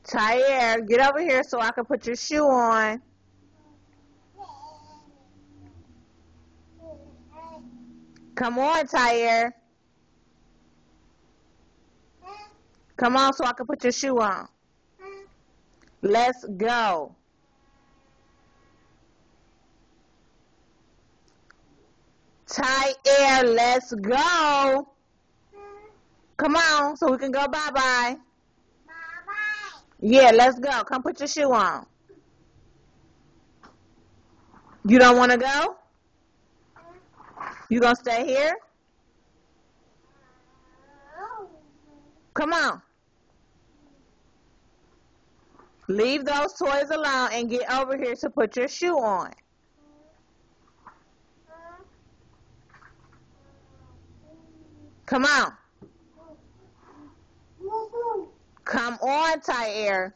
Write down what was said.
Tyre, get over here so I can put your shoe on. Come on, Tyre. Come on so I can put your shoe on. Let's go. Tyre, let's go. Come on so we can go bye-bye. Bye-bye. Yeah, let's go. Come put your shoe on. You don't want to go? You gonna stay here? Come on. Leave those toys alone and get over here to put your shoe on. Come on. Come on, Tyre.